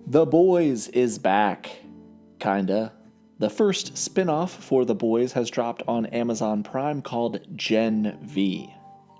The Boys is back. Kinda. The first spin-off for The Boys has dropped on Amazon Prime called Gen V.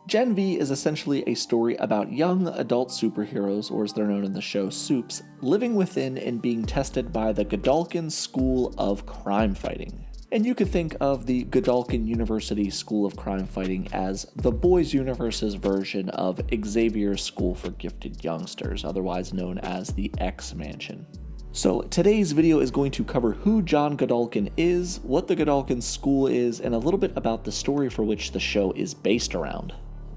Gen V is essentially a story about young adult superheroes, or as they're known in the show, Supes, living within and being tested by the Godolkin School of Crime Fighting. And you could think of the Godolkin University School of Crime Fighting as the Boys Universe's version of Xavier's School for Gifted Youngsters, otherwise known as the X-Mansion. So today's video is going to cover who John Godolkin is, what the Godolkin School is, and a little bit about the story for which the show is based around.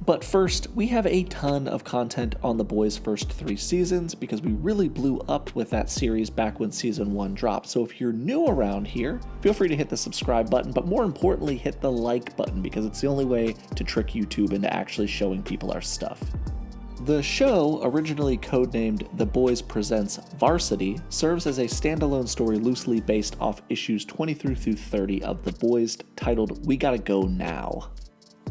But first, we have a ton of content on The Boys' first 3 seasons because we really blew up with that series back when season 1 dropped. So if you're new around here, feel free to hit the subscribe button, but more importantly, hit the like button because it's the only way to trick YouTube into actually showing people our stuff. The show, originally codenamed The Boys Presents Varsity, serves as a standalone story loosely based off issues 23 through 30 of The Boys, titled We Gotta Go Now.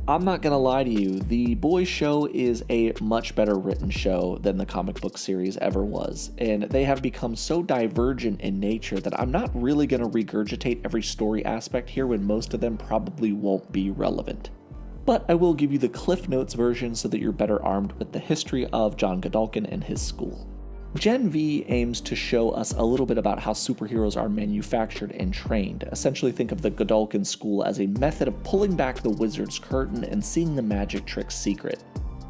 I'm not gonna lie to you, the Boys show is a much better written show than the comic book series ever was, and they have become so divergent in nature that I'm not really gonna regurgitate every story aspect here when most of them probably won't be relevant. But I will give you the Cliff Notes version so that you're better armed with the history of John Godolkin and his school. Gen V aims to show us a little bit about how superheroes are manufactured and trained. Essentially think of the Godolkin School as a method of pulling back the wizard's curtain and seeing the magic trick's secret.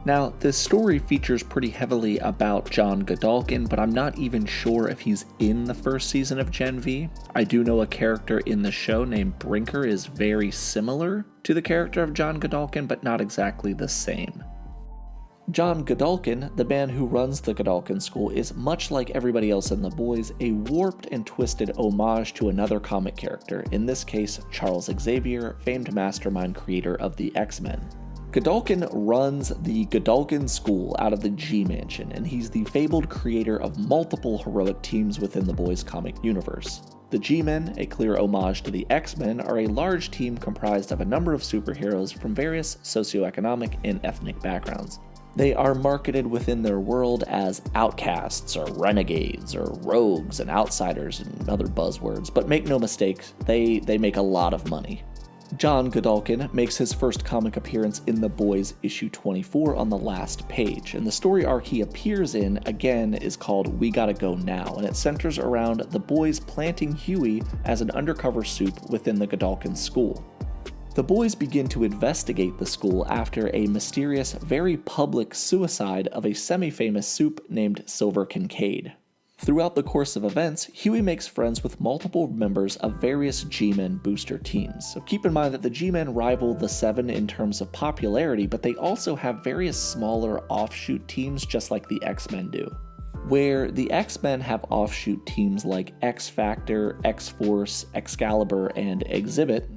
Now, this story features pretty heavily about John Godolkin, but I'm not even sure if he's in the first season of Gen V. I do know a character in the show named Brinker is very similar to the character of John Godolkin, but not exactly the same. John Godolkin, the man who runs the Godolkin School, is much like everybody else in The Boys, a warped and twisted homage to another comic character, in this case Charles Xavier, famed mastermind creator of the X-Men. Godolkin runs the Godolkin School out of the G-Mansion, and he's the fabled creator of multiple heroic teams within the Boys comic universe. The G-Men, a clear homage to the X-Men, are a large team comprised of a number of superheroes from various socioeconomic and ethnic backgrounds. They are marketed within their world as outcasts or renegades or rogues and outsiders and other buzzwords, but make no mistake, they make a lot of money. John Godolkin makes his first comic appearance in The Boys issue 24 on the last page, and the story arc he appears in, again, is called We Gotta Go Now, and it centers around the Boys planting Huey as an undercover supe within the Godolkin School. The Boys begin to investigate the school after a mysterious, very public suicide of a semi-famous supe named Silver Kincaid. Throughout the course of events, Huey makes friends with multiple members of various G-Men booster teams. So keep in mind that the G-Men rival the Seven in terms of popularity, but they also have various smaller offshoot teams just like the X-Men do. Where the X-Men have offshoot teams like X-Factor, X-Force, Excalibur, and Exhibit,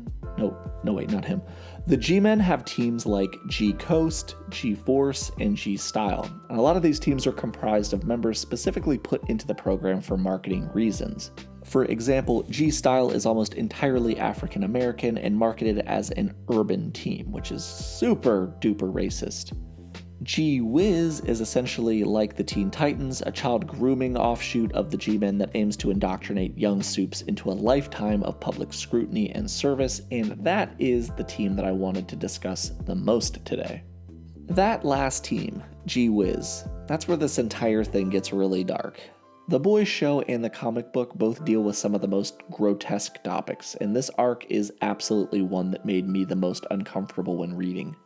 not him. The G-Men have teams like G-Coast, G-Force, and G-Style. And a lot of these teams are comprised of members specifically put into the program for marketing reasons. For example, G-Style is almost entirely African American and marketed as an urban team, which is super duper racist. G-Wiz is essentially like the Teen Titans, a child grooming offshoot of the G-Men that aims to indoctrinate young supes into a lifetime of public scrutiny and service, and that is the team that I wanted to discuss the most today. That last team, G-Wiz, that's where this entire thing gets really dark. The Boys show and the comic book both deal with some of the most grotesque topics, and this arc is absolutely one that made me the most uncomfortable when reading.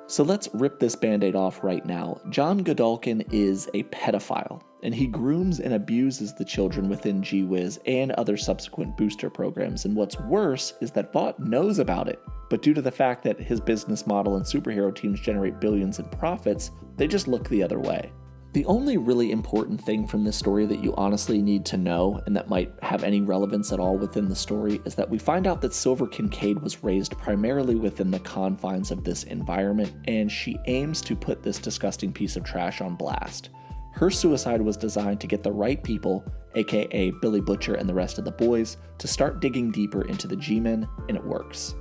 So let's rip this band-aid off right now. John Godolkin is a pedophile, and he grooms and abuses the children within G-Wiz and other subsequent booster programs, and what's worse is that Vought knows about it, but due to the fact that his business model and superhero teams generate billions in profits, they just look the other way. The only really important thing from this story that you honestly need to know, and that might have any relevance at all within the story, is that we find out that Silver Kincaid was raised primarily within the confines of this environment, and she aims to put this disgusting piece of trash on blast. Her suicide was designed to get the right people, aka Billy Butcher and the rest of the boys, to start digging deeper into the G-Men, and it works.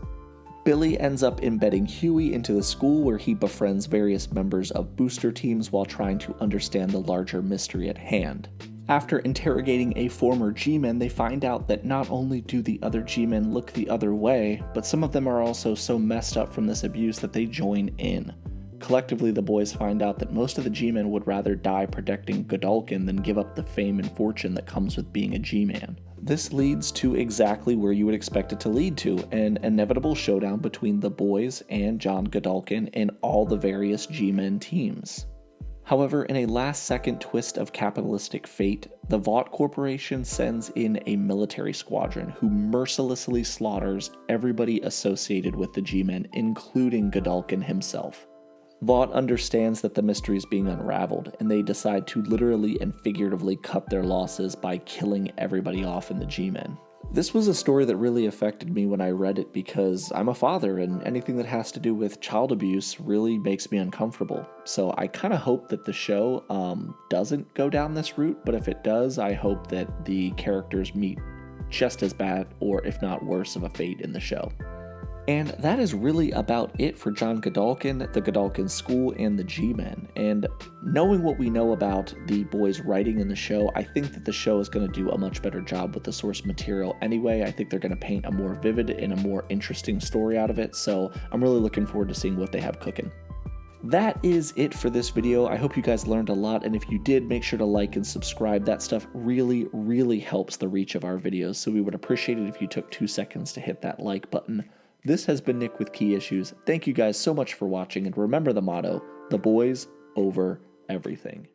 Billy ends up embedding Huey into the school where he befriends various members of booster teams while trying to understand the larger mystery at hand. After interrogating a former G-Men, they find out that not only do the other G-Men look the other way, but some of them are also so messed up from this abuse that they join in. Collectively, the boys find out that most of the G-Men would rather die protecting Godolkin than give up the fame and fortune that comes with being a G-Man. This leads to exactly where you would expect it to lead to, an inevitable showdown between the boys and John Godolkin and all the various G-Men teams. However, in a last-second twist of capitalistic fate, the Vought Corporation sends in a military squadron who mercilessly slaughters everybody associated with the G-Men, including Godolkin himself. Vought understands that the mystery is being unraveled, and they decide to literally and figuratively cut their losses by killing everybody off in the G-Men. This was a story that really affected me when I read it because I'm a father, and anything that has to do with child abuse really makes me uncomfortable. So I kind of hope that the show doesn't go down this route, but if it does, I hope that the characters meet just as bad, or if not worse, of a fate in the show. And that is really about it for John Godolkin, the Godolkin School, and the G-Men. And knowing what we know about the boys' writing in the show, I think that the show is going to do a much better job with the source material anyway. I think they're going to paint a more vivid and a more interesting story out of it, so I'm really looking forward to seeing what they have cooking. That is it for this video. I hope you guys learned a lot, and if you did, make sure to like and subscribe. That stuff really helps the reach of our videos, so we would appreciate it if you took 2 seconds to hit that like button. This has been Nick with Key Issues. Thank you guys so much for watching, and remember the motto, the boys over everything.